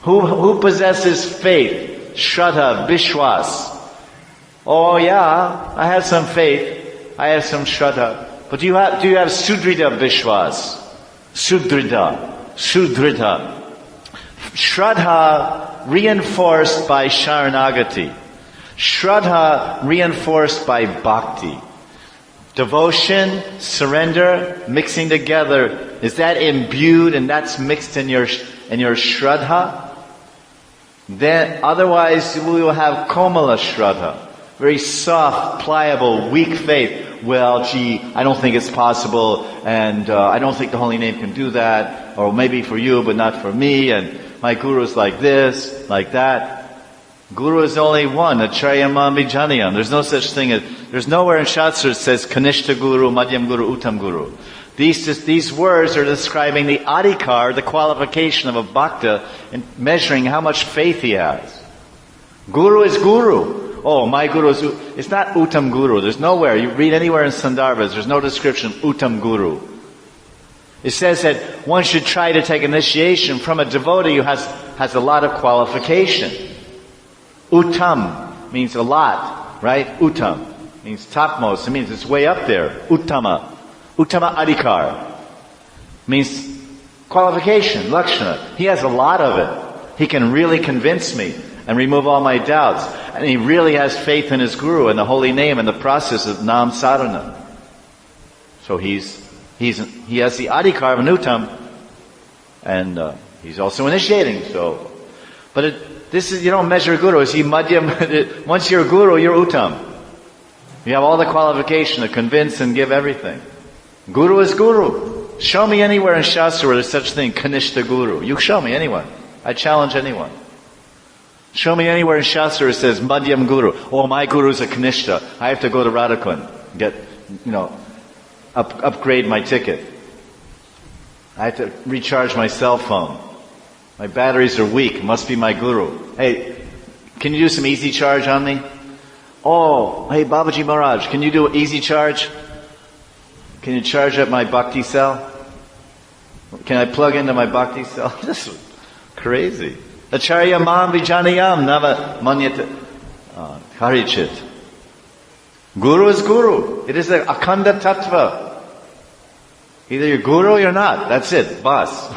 Who possesses faith? Shraddha, Vishwas. Oh yeah, I have some faith. I have some Shraddha. But do you have Sudrida Vishwas? Sudrida. Shraddha reinforced by Sharanagati. Shraddha reinforced by Bhakti. Devotion, surrender, mixing together, is that imbued and that's mixed in your Shraddha? Then, otherwise we will have Komala Shraddha. Very soft, pliable, weak faith. Well, gee, I don't think it's possible, and I don't think the Holy Name can do that, or maybe for you, but not for me, and my Guru's like this, like that. Guru is only one, Acharya Mam Vijanayam. There's no such thing as, there's nowhere in Shastra it says Kanishta Guru, Madhyam Guru, Uttam Guru. These words are describing the adhikar, the qualification of a bhakta, in measuring how much faith he has. Guru is Guru. Oh, my Guru is, it's not Uttam Guru. There's nowhere, you read anywhere in Sandarbhas, there's no description of Uttam Guru. It says that one should try to take initiation from a devotee who has a lot of qualification. Uttam means a lot, right? Uttam means topmost. It means it's way up there. Uttama. Uttama adhikar means qualification, lakshana. He has a lot of it. He can really convince me and remove all my doubts. And he really has faith in his Guru and the holy name and the process of Nam Sadhana. So he has the adhikar of an Uttam, and he's also initiating. So, but this is, you don't measure Guru. Is he Madhyam? Once you're a Guru, you're Uttam. You have all the qualification to convince and give everything. Guru is Guru. Show me anywhere in Shastra where there's such a thing, Kanishta Guru. You show me anyone. I challenge anyone. Show me anywhere in Shastra it says Madhyam Guru. Oh, my Guru's a Kanishta. I have to go to Radhakund, get, upgrade my ticket. I have to recharge my cell phone. My batteries are weak. It must be my Guru. Hey, can you do some easy charge on me? Oh, hey Babaji Maharaj, can you do an easy charge? Can you charge up my bhakti cell? Can I plug into my bhakti cell? This is crazy. Acharya Mam Vijanayam Nava Manyata Harichit. Guru is Guru. It is a Akhanda Tattva. Either you're Guru or you're not. That's it. Bas.